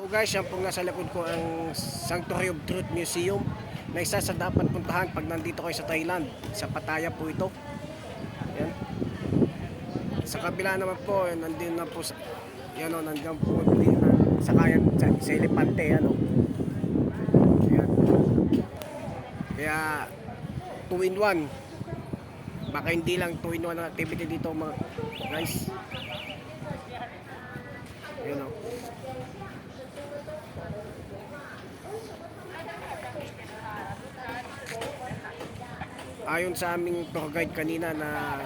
So guys, yan pong nasa likod ko ang Sanctuary of Truth Museum na isa sa dapat puntahan pag nandito kayo sa Thailand. Sa Pattaya po ito. Yan. Sa kabila naman po, nandun na po sa, yan o, nandiyan po din na sakayan sa Elepante. Yan o. Yan. Kaya 2 in 1. Baka hindi lang 2 in 1 na activity dito mga guys. Yan o. Ayon sa aming tour guide kanina na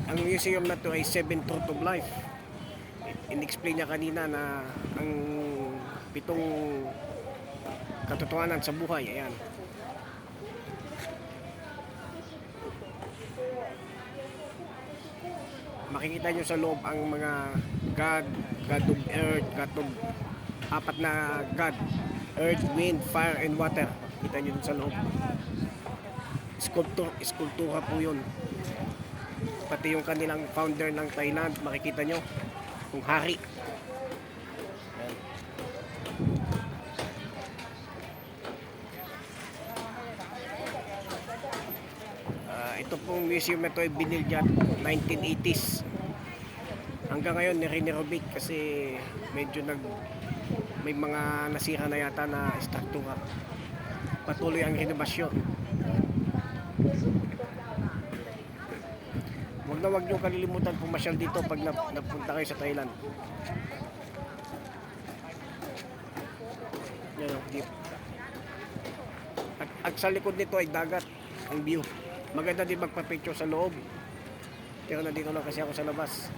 ang museum na to ay 7 Truth of Life. In-explain niya kanina na ang 7 katotohanan sa buhay. Ayan. Makikita nyo sa loob ang mga God, God of Earth, God of 4 na God, Earth, Wind, Fire, and Water. Kita nyo sa loob. Skulptura po yun. Pati yung kanilang founder ng Thailand, makikita nyo yung hari. Ito pong museum na ito ay binilya 1980s. Hanggang ngayon nire-renovate kasi medyo may mga nasira na yata na struktura. Patuloy ang renovasyon. Huwag nyo kalilimutan pumasyal dito pag napunta kayo sa Thailand. Yan o, deep. At sa likod nito ay dagat ang view. Maganda din magpa-picture sa loob. Pero nandito lang kasi ako sa labas.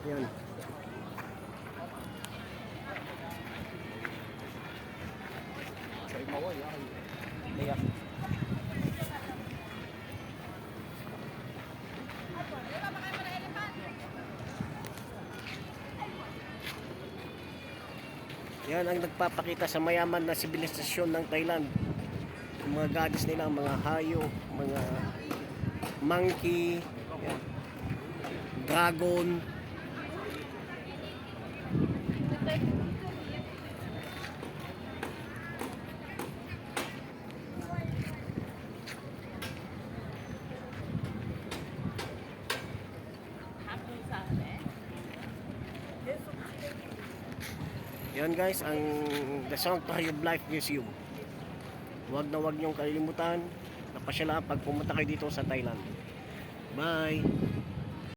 Yan. Yan ang nagpapakita sa mayaman na sibilisasyon ng Thailand. Yung mga goddess nila, mga hayo, mga monkey, yan, dragon. Yan guys, ang The Sanctuary of Life Museum. Huwag niyong kalilimutan na pasyalaan pag pumunta kayo dito sa Thailand. Bye!